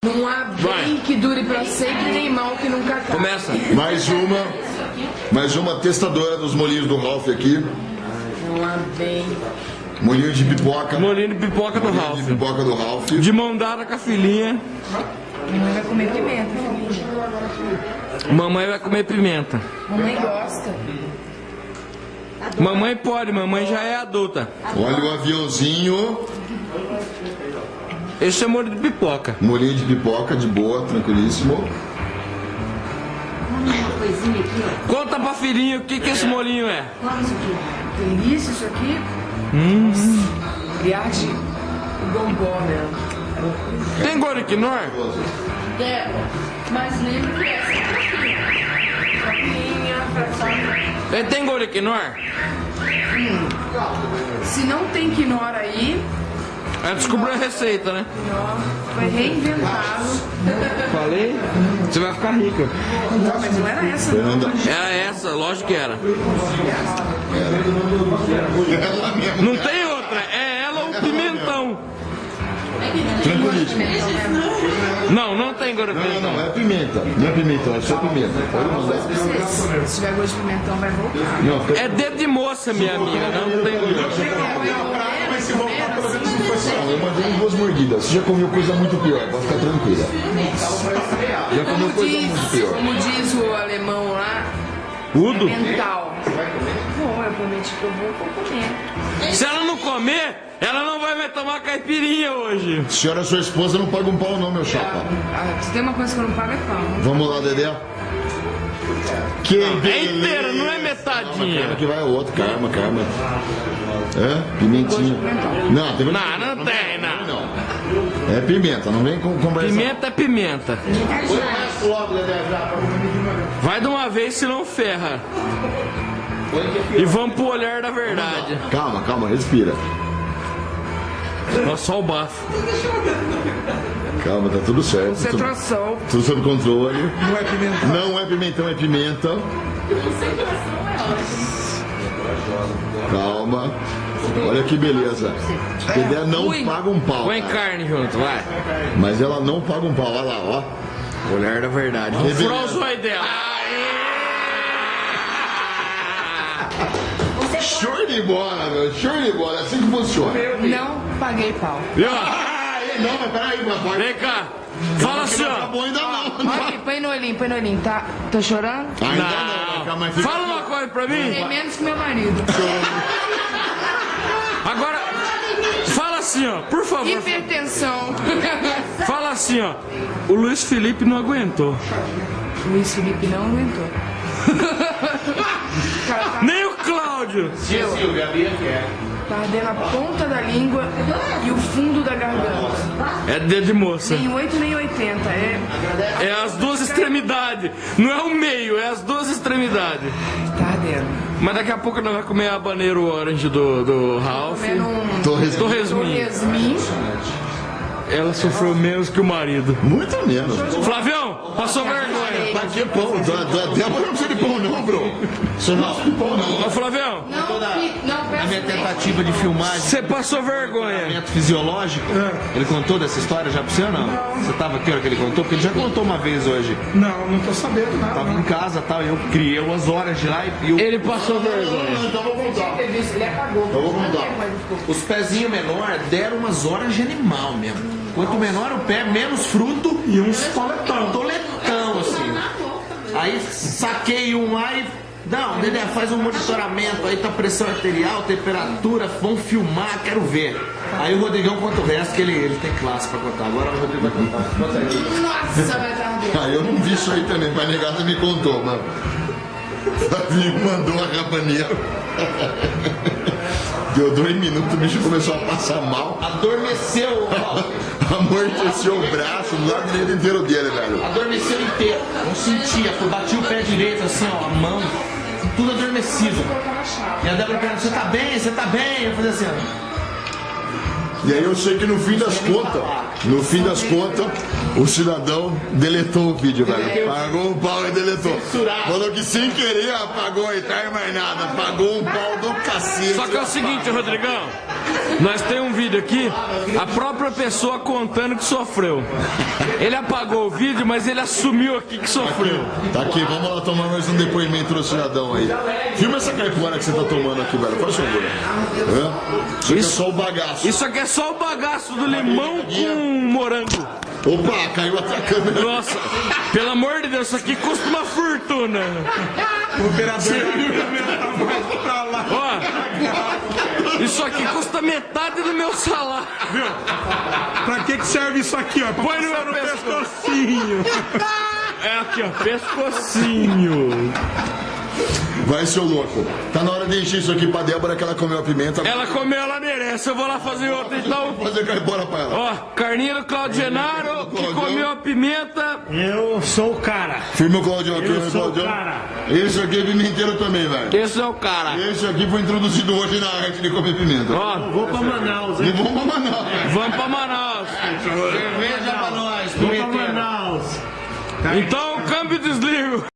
Não há bem que dure pra sempre, nem mal que nunca acabe. Começa. Mais uma testadora dos molhinhos do Ralph aqui. Não há bem. Molhinho de pipoca. Molinho de pipoca do Molhinho Ralph. de pipoca do Ralph. De mão dada com a filhinha. Mamãe vai comer pimenta, filhinha. Mamãe vai comer pimenta. Mamãe gosta. Mamãe pode, mamãe já é adulta. Olha o aviãozinho. Esse é molho de pipoca. Molhinho de pipoca, de boa, tranquilíssimo. Conta pra filhinha o que esse molinho é. Delícia isso aqui. Ele arde o gombó mesmo. Tem goriquinor? Débora, mas lembra que essa é a papinha, fração. Ele tem goriquinor? Se não tem quinor aí, Ela descobriu a receita, né? quinor foi reinventado. Falei? Você vai ficar rica. Não, mas não era essa não. Fernanda. Era essa, lógico que era. Ela mesmo. Não tem outra, é ela ou o pimentão. Tranquilíssimo. Não tem goriquinor. Não, é pimenta. Não é pimentão, é só pimenta. Pode mandar. Se tiver gosto de pimentão, vai voltar. Não, fica... É dedo de moça, minha amiga, não tem goriquinor. Eu mandei 2 mordidas. Você já comeu coisa muito pior, pode ficar tranquila. Já comeu coisa muito pior. Como diz o alemão lá, Udo? é mental. Bom, eu prometi que eu vou comer. Se ela não comer, ela não vai mais tomar caipirinha hoje. Senhora, sua esposa não paga um pau não, meu chapa. Ah, se tem uma coisa que eu não pago é pau. Vamos lá, Dedé. Que É inteira, não é metadinha. Calma que vai outro, calma. É? Pimentinha. Não, tem Não tem, não. não. É pimenta, não vem com conversa. Pimenta é pimenta. Vai de uma vez, senão ferra. E vamos pro olhar da verdade. Calma, respira. Nossa, só o bafo. Calma, tá tudo certo. Concentração. Tudo sob controle. Não é pimentão, é pimenta. Calma. Olha que beleza. A ideia não paga um pau. Põe cara. carne junto, vai. Mas ela não paga um pau. Olha lá, ó. Olhar da verdade. Que beleza. Furar o zóio dela. Show de bola, meu. Show de bola. É assim que funciona. Não paguei pau. E ó, Não, mas peraí, papai. vem cá. Fala assim, Não ó. acabou ainda não. Aqui, põe no olhinho. Tá chorando? Ainda não. Calma aí, fica- Fala uma coisa pra mim. Tem menos que meu marido. Agora, fala assim, ó. Por favor. Hipertensão. Fala assim, ó. O Luiz Felipe não aguentou. Luiz Felipe não aguentou. Cara, Nem o Cláudio. tá ardendo a ponta da língua e o fundo da garganta. É dedo de moça. Nem 8 nem 80. É as duas extremidades. Não é o meio, é as duas extremidades. Tá ardendo. Mas daqui a pouco nós vamos comer a habanero orange do Ralph. Comendo um Torresmin. Torresmin. torresmin. Ela sofreu menos que o marido. Muito menos. Flavião, passou vergonha. Pra que pão? Da Débora não precisa de pão não, bro. Você não precisa de pão não. Ô Flavião, Não, A minha peço tentativa de filmagem, você passou vergonha. tratamento fisiológico, ele contou dessa história já pra você ou não? Você tava aqui a hora que ele contou? Porque ele já contou uma vez hoje. Não tô sabendo nada. Tava em casa e tal, eu criei umas horas de lá e eu, Ele passou vergonha. Então vou contar. ele apagou. Eu vou contar. os pezinhos menores deram umas horas de animal mesmo. Quanto menor o pé, menos fruto E uns toletão. toletão, assim. Aí saquei um lá e... Não, Dedé, faz um monitoramento, aí tá pressão arterial, temperatura, vamos filmar, quero ver. Aí o Rodrigão conta o resto, que ele tem classe pra contar. Agora o Rodrigo vai contar. Conta aí. Nossa, vai estar ardendo. Ah, eu não vi isso aí também, mas negada me contou, mano. Flavinho mandou a rabaneira. Deu 2 minutos, o bicho começou a passar mal. Adormeceu, ó. Amorteceu o braço, do lado direito inteiro dele, velho. Adormeceu inteiro, não sentia, bati o pé direito assim, ó, a mão, tudo adormecido. E a Débora perguntou, você tá bem? Você tá bem? Eu falei assim, ó. E aí eu sei que no fim das contas, o cidadão deletou o vídeo, velho. Pagou um pau e deletou. Falou que sem querer apagou e tá mais nada. Pagou um pau do cacete. Só que é o seguinte, Rodrigão. Nós temos um vídeo aqui, a própria pessoa contando que sofreu. Ele apagou o vídeo, mas ele assumiu aqui que sofreu. Tá aqui, vamos lá tomar mais um depoimento do cidadão aí. Filma essa caipora que você tá tomando aqui, velho. Faz favor. Isso aqui é só o bagaço. Isso aqui é só o bagaço do limão com morango. Opa, caiu até a câmera. Nossa, pelo amor de Deus, isso aqui custa uma fortuna. O operador tá mais pra lá. Ó, isso aqui custa metade do meu salário. Viu? Pra que serve isso aqui, ó? Pra Põe no passar meu pescocinho. É aqui, ó, pescocinho. Vai, seu louco. Tá na hora de encher isso aqui pra Débora que ela comeu a pimenta. Ela comeu, ela merece. Eu vou lá fazer outra então. Vou fazer caipora pra ela. Ó, carninha do Claudio Genaro, que comeu a pimenta. Eu sou o cara. Firma o Claudião aqui, Eu né, sou o Claudião? cara. Esse aqui é pimenteiro também, velho. Esse é o cara. Esse aqui foi introduzido hoje na arte de comer pimenta. Ó, Vou pra Manaus, E hein? vamos pra Manaus. vamos pra Manaus. Cerveja pra nós, Vou pra punheteiro. Manaus. Então, câmbio e desligo.